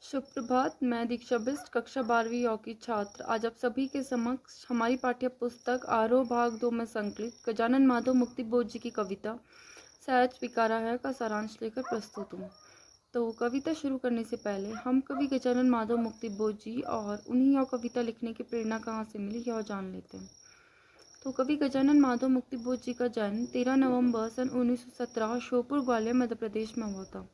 शुभ प्रभात। मैं दीक्षा बिष्ट, कक्षा 12वीं यौ की छात्र आज आप सभी के समक्ष हमारी पाठ्य पुस्तक आरोह भाग 2 में संकलित गजानन माधव मुक्ति बोध जी की कविता सहज स्वीकारा है का सारांश लेकर प्रस्तुत हूँ। तो कविता शुरू करने से पहले हम कवि गजानन माधव मुक्ति बोध जी और उन्हीं यह कविता लिखने की प्रेरणा कहाँ से मिली यह जान लेते हैं। तो कवि गजानन माधव मुक्ति बोध जी का जन्म 13 नवंबर सन 1917 श्योपुर ग्वालियर मध्य प्रदेश में हुआ था।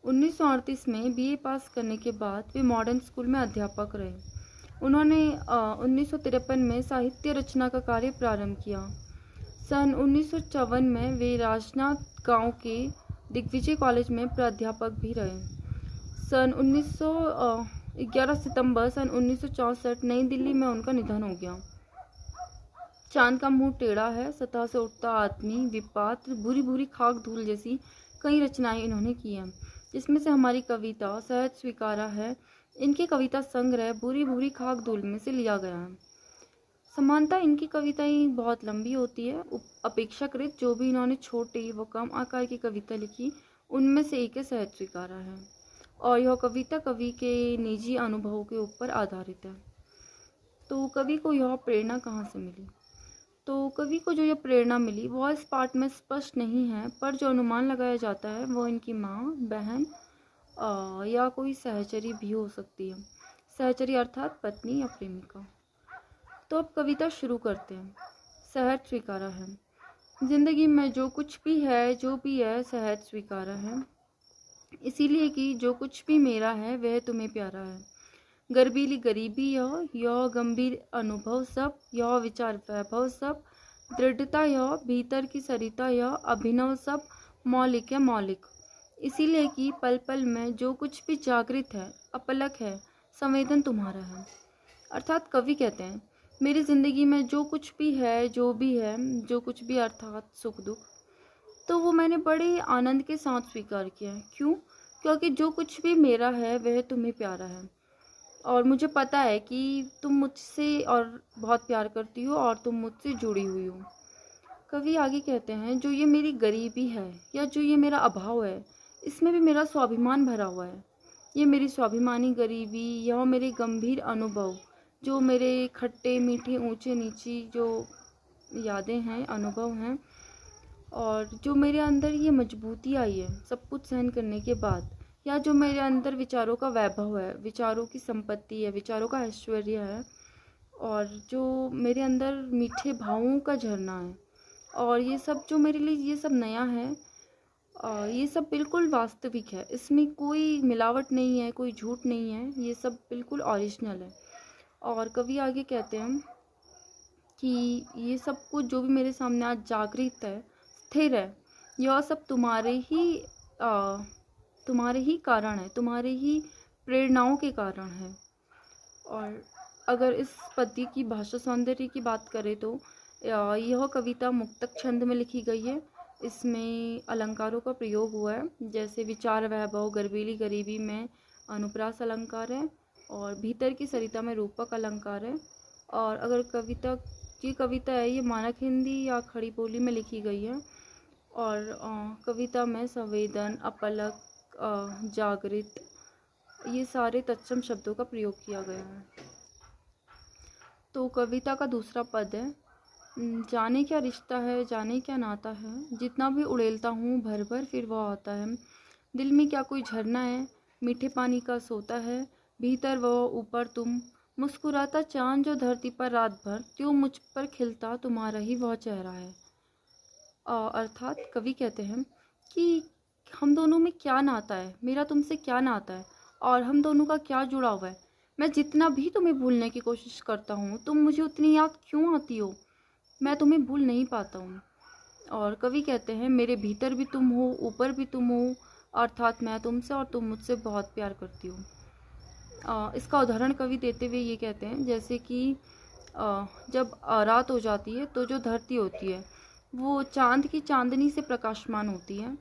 1938 में बीए पास करने के बाद वे मॉडर्न स्कूल में अध्यापक रहे। उन्होंने 1953 में साहित्य रचना का कार्य प्रारंभ किया। सन 1954 में वे राजनाथ गांव के दिग्विजय कॉलेज में प्राध्यापक भी रहे। सन 11 सितंबर सन 1964 नई दिल्ली में उनका निधन हो गया। चांद का मुंह टेढ़ा है, सतह से उठता आदमी, विपात्र, भूरी भूरी खाक धूल जैसी कई रचनाएं इन्होंने की हैं, जिसमें से हमारी कविता सहज स्वीकारा है। इनकी कविता संग्रह भूरी भूरी खाक धूल में से लिया गया है। समानता इनकी कविताएं बहुत लंबी होती है। अपेक्षाकृत जो भी इन्होंने छोटे व कम आकार की कविता लिखी उनमें से एक सहज स्वीकारा है, और यह कविता कवि के निजी अनुभवों के ऊपर आधारित है। तो कवि को यह प्रेरणा कहाँ से मिली? तो कवि को जो यह प्रेरणा मिली वह इस पाठ में स्पष्ट नहीं है, पर जो अनुमान लगाया जाता है वो इनकी माँ, बहन या कोई सहचरी भी हो सकती है। सहचरी अर्थात पत्नी या प्रेमिका। तो अब कविता शुरू करते हैं। सहज स्वीकारा है। जिंदगी में जो कुछ भी है, जो भी है, सहज स्वीकारा है, इसीलिए कि जो कुछ भी मेरा है वह तुम्हें प्यारा है। गर्बीली गरीबी यह गंभीर अनुभव सब, यह विचार वैभव सब, दृढ़ता यह भीतर की सरिता यह अभिनव सब मौलिक है मौलिक। इसीलिए कि पल पल में जो कुछ भी जागृत है, अपलक है, संवेदन तुम्हारा है। अर्थात कवि कहते हैं मेरी जिंदगी में जो कुछ भी है, जो भी है, जो कुछ भी अर्थात सुख दुख, तो वो मैंने बड़े आनंद के साथ स्वीकार किया है। क्यों? क्योंकि जो कुछ भी मेरा है वह तुम्हें प्यारा है, और मुझे पता है कि तुम मुझसे और बहुत प्यार करती हो और तुम मुझसे जुड़ी हुई हो। कवि आगे कहते हैं जो ये मेरी गरीबी है या जो ये मेरा अभाव है, इसमें भी मेरा स्वाभिमान भरा हुआ है। ये मेरी स्वाभिमानी गरीबी, यह मेरे गंभीर अनुभव, जो मेरे खट्टे मीठे ऊंचे नीची जो यादें हैं, अनुभव हैं, और जो मेरे अंदर ये मजबूती आई है सब कुछ सहन करने के बाद, या जो मेरे अंदर विचारों का वैभव है, विचारों की संपत्ति है, विचारों का ऐश्वर्य है, और जो मेरे अंदर मीठे भावों का झरना है, और ये सब जो मेरे लिए ये सब नया है, ये सब बिल्कुल वास्तविक है। इसमें कोई मिलावट नहीं है, कोई झूठ नहीं है, ये सब बिल्कुल ओरिजिनल है। और कवि आगे कहते हैं कि ये सब कुछ जो भी मेरे सामने आज जागृत है, स्थिर है, यह सब तुम्हारे ही कारण है, तुम्हारे ही प्रेरणाओं के कारण है। और अगर इस पद्य की भाषा सौंदर्य की बात करें तो यह कविता मुक्तक छंद में लिखी गई है। इसमें अलंकारों का प्रयोग हुआ है, जैसे विचार वैभव, गर्बीली गरीबी में अनुप्रास अलंकार है, और भीतर की सरिता में रूपक अलंकार है। और अगर कविता है ये मानक हिंदी या खड़ी बोली में लिखी गई है, और कविता में संवेदन, अपलक, जागृत, ये सारे तत्सम शब्दों का प्रयोग किया गया है। तो कविता का दूसरा पद है जाने क्या रिश्ता है, जाने क्या नाता है, जितना भी उड़ेलता हूँ भर भर फिर वह आता है। दिल में क्या कोई झरना है, मीठे पानी का सोता है, भीतर वह ऊपर तुम, मुस्कुराता चांद जो धरती पर रात भर, त्यों मुझ पर खिलता तुम्हारा ही वह चेहरा है। अर्थात कवि कहते हैं कि हम दोनों में क्या नाता है, मेरा तुमसे क्या नाता है, और हम दोनों का क्या जुड़ाव है। मैं जितना भी तुम्हें भूलने की कोशिश करता हूँ, तुम मुझे उतनी याद क्यों आती हो, मैं तुम्हें भूल नहीं पाता हूँ। और कवि कहते हैं मेरे भीतर भी तुम हो, ऊपर भी तुम हो, अर्थात मैं तुमसे और तुम मुझसे बहुत प्यार करती हो। इसका उदाहरण कवि देते हुए ये कहते हैं जैसे कि जब रात हो जाती है तो जो धरती होती है वो चांद की चांदनी से प्रकाशमान होती है,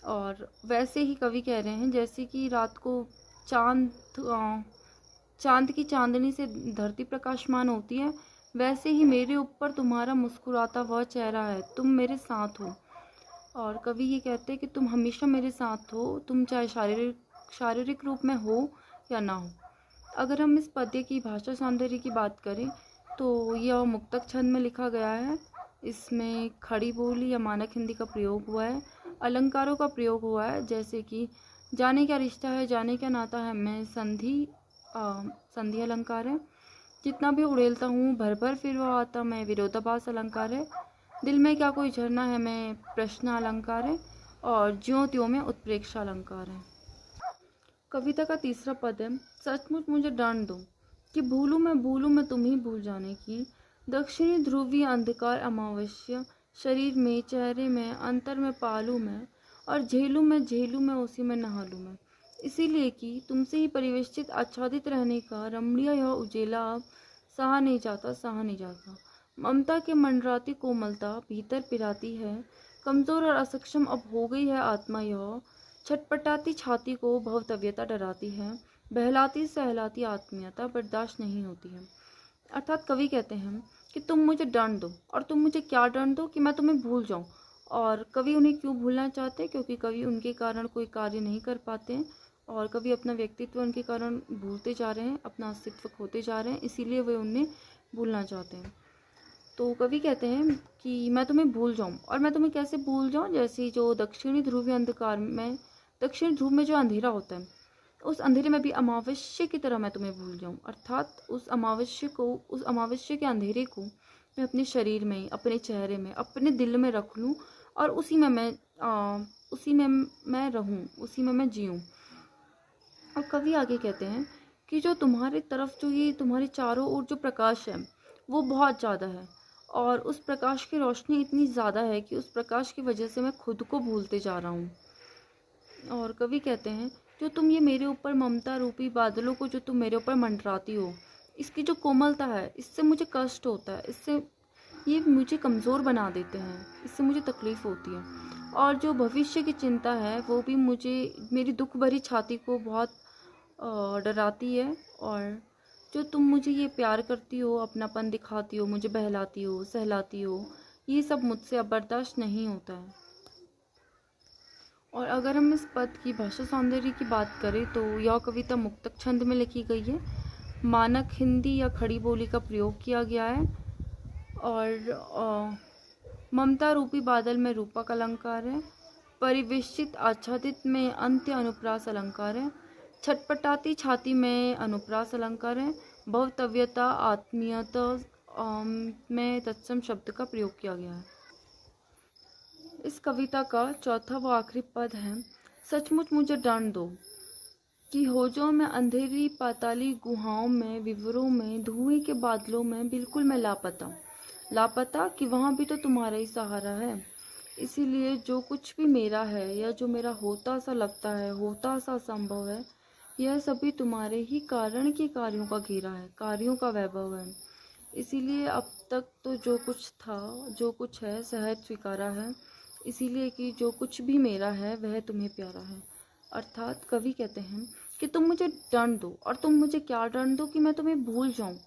और वैसे ही कवि कह रहे हैं जैसे कि रात को चांद की चांदनी से धरती प्रकाशमान होती है, वैसे ही मेरे ऊपर तुम्हारा मुस्कुराता वह चेहरा है, तुम मेरे साथ हो। और कवि ये कहते हैं कि तुम हमेशा मेरे साथ हो, तुम चाहे शारीरिक रूप में हो या ना हो। अगर हम इस पद्य की भाषा सौंदर्य की बात करें तो यह मुक्तक छंद में लिखा गया है। इसमें खड़ी बोली या मानक हिंदी का प्रयोग हुआ है, अलंकारों का प्रयोग हुआ है, जैसे कि जाने क्या रिश्ता है, जाने क्या नाता है में संधि अलंकार है। जितना भी उड़ेलता हूँ भर भर फिर वो आता में विरोधाभास अलंकार है। दिल में क्या कोई झरना है में प्रश्न अलंकार है। और ज्यों त्यों में उत्प्रेक्षा अलंकार है। कविता का तीसरा पद है, सचमुच मुझे डांट दो कि भूलूं मैं तुम ही भूल जाने की। दक्षिणी ध्रुवीय अंधकार अमावस्या, शरीर में चेहरे में अंतर में पालू मैं, और झेलूं मैं उसी में नहालूं मैं। इसीलिए कि तुमसे ही परिवेशित आच्छादित रहने का रमणीय यह उजेला अब सहा नहीं जाता। ममता के मंडराती कोमलता भीतर पिराती है, कमजोर और असक्षम अब हो गई है आत्मा यह। छटपटाती छाती को भवतव्यता डराती है, बहलाती सहलाती आत्मीयता बर्दाश्त नहीं होती है। अर्थात कवि कहते हैं कि तुम मुझे दंड दो, और तुम मुझे क्या दंड दो कि मैं तुम्हें भूल जाऊं। और कवि उन्हें क्यों भूलना चाहते हैं? क्योंकि कवि उनके कारण कोई कार्य नहीं कर पाते हैं, और कवि अपना व्यक्तित्व उनके कारण भूलते जा रहे हैं, अपना अस्तित्व खोते जा रहे हैं, इसीलिए वे उन्हें भूलना चाहते हैं। तो कवि कहते हैं कि मैं तुम्हें भूल जाऊं, और मैं तुम्हें कैसे भूल जाऊं? जैसे जो दक्षिणी ध्रुवीय अंधकार में, दक्षिणी ध्रुव में जो अंधेरा होता है, उस अंधेरे में भी अमावस्या की तरह मैं तुम्हें भूल जाऊं। अर्थात उस अमावस्या के अंधेरे को मैं अपने शरीर में, अपने चेहरे में, अपने दिल में रख लूं, और उसी में मैं रहूं, उसी में मैं जीऊं। और कवि आगे कहते हैं कि जो तुम्हारी तरफ, जो ये तुम्हारे चारों ओर जो प्रकाश है वो बहुत ज़्यादा है, और उस प्रकाश की रोशनी इतनी ज़्यादा है कि उस प्रकाश की वजह से मैं खुद को भूलते जा रहा हूँ। और कवि कहते हैं जो तुम ये मेरे ऊपर ममता रूपी बादलों को जो तुम मेरे ऊपर मंडराती हो, इसकी जो कोमलता है, इससे मुझे कष्ट होता है, इससे ये मुझे कमज़ोर बना देते हैं, इससे मुझे तकलीफ़ होती है। और जो भविष्य की चिंता है वो भी मुझे, मेरी दुख भरी छाती को बहुत डराती है। और जो तुम मुझे ये प्यार करती हो, अपनापन दिखाती हो, मुझे बहलाती हो, सहलाती हो, ये सब मुझसे अब बर्दाश्त नहीं होता है। और अगर हम इस पद की भाषा सौंदर्य की बात करें तो यह कविता मुक्तक छंद में लिखी गई है, मानक हिंदी या खड़ी बोली का प्रयोग किया गया है, और ममता रूपी बादल में रूपक अलंकार है, परिवेशित आच्छादित में अंत्य अनुप्रास अलंकार है, छटपटाती छाती में अनुप्रास अलंकार है, भवतव्यता आत्मीयता में तत्सम शब्द का प्रयोग किया गया है। इस कविता का चौथा व आखिरी पद है, सचमुच मुझे डांट दो कि हो जाऊं मैं अंधेरी पाताली गुहाओं में, विवरों में, धुएं के बादलों में, बिल्कुल मैं लापता कि वहाँ भी तो तुम्हारा ही सहारा है। इसीलिए जो कुछ भी मेरा है, या जो मेरा होता सा लगता है, होता सा संभव है, यह सभी तुम्हारे ही कारण के कार्यों का घेरा है, कार्यों का वैभव है। इसीलिए अब तक तो जो कुछ था, जो कुछ है, सहज स्वीकारा है, इसीलिए कि जो कुछ भी मेरा है वह तुम्हें प्यारा है। अर्थात कवि कहते हैं कि तुम मुझे दंड दो, और तुम मुझे क्या दंड दो कि मैं तुम्हें भूल जाऊं।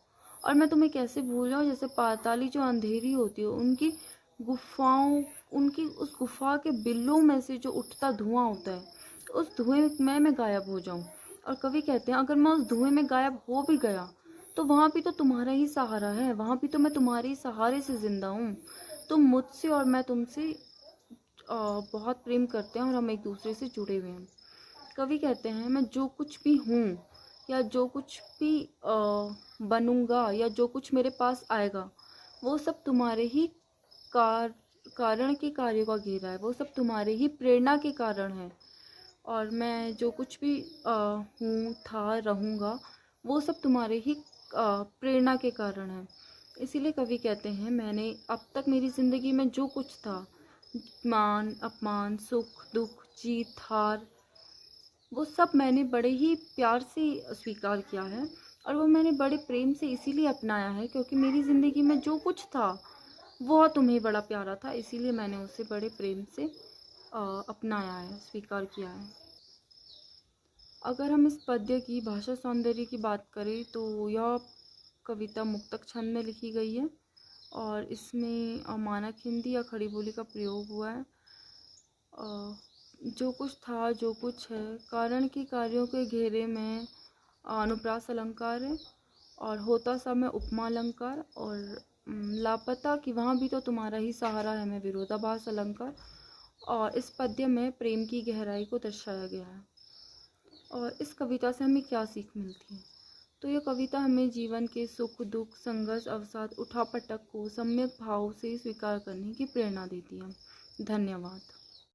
और मैं तुम्हें कैसे भूल जाऊं? जैसे पाताली जो अंधेरी होती है, उनकी गुफाओं, उनकी उस गुफा के बिल्लों में से जो उठता धुआं होता है, उस धुएं में मैं गायब हो जाऊं। और कवि कहते हैं अगर मैं उस धुएं में गायब हो भी गया तो वहाँ भी तो तुम्हारा ही सहारा है, वहाँ भी तो मैं तुम्हारे ही सहारे से जिंदा हूँ। तुम मुझसे और मैं तुमसे बहुत प्रेम करते हैं, और हम एक दूसरे से जुड़े हुए हैं। कवि कहते हैं मैं जो कुछ भी हूँ, या जो कुछ भी बनूंगा, या जो कुछ मेरे पास आएगा, वो सब तुम्हारे ही कारण के कार्यों का घेरा है, वो सब तुम्हारे ही प्रेरणा के कारण है। और मैं जो कुछ भी हूँ, था, रहूँगा, वो सब तुम्हारे ही प्रेरणा के कारण है। इसीलिए कवि कहते हैं मैंने अब तक मेरी ज़िंदगी में जो कुछ था, मान अपमान, सुख दुख, जीत हार, वो सब मैंने बड़े ही प्यार से स्वीकार किया है, और वो मैंने बड़े प्रेम से इसीलिए अपनाया है क्योंकि मेरी ज़िंदगी में जो कुछ था वह तुम्हें बड़ा प्यारा था, इसीलिए मैंने उसे बड़े प्रेम से अपनाया है, स्वीकार किया है। अगर हम इस पद्य की भाषा सौंदर्य की बात करें तो यह कविता मुक्तक छंद में लिखी गई है, और इसमें मानक हिंदी या खड़ी बोली का प्रयोग हुआ है। जो कुछ था, जो कुछ है, कारण के कार्यों के घेरे में अनुप्रास अलंकार है, और होता सा मैं उपमा अलंकार, और लापता कि वहाँ भी तो तुम्हारा ही सहारा है मैं विरोधाभास अलंकार। और इस पद्य में प्रेम की गहराई को दर्शाया गया है। और इस कविता से हमें क्या सीख मिलती है? तो ये कविता हमें जीवन के सुख दुख, संघर्ष, अवसाद, उठापटक को सम्यक भाव से स्वीकार करने की प्रेरणा देती है। धन्यवाद।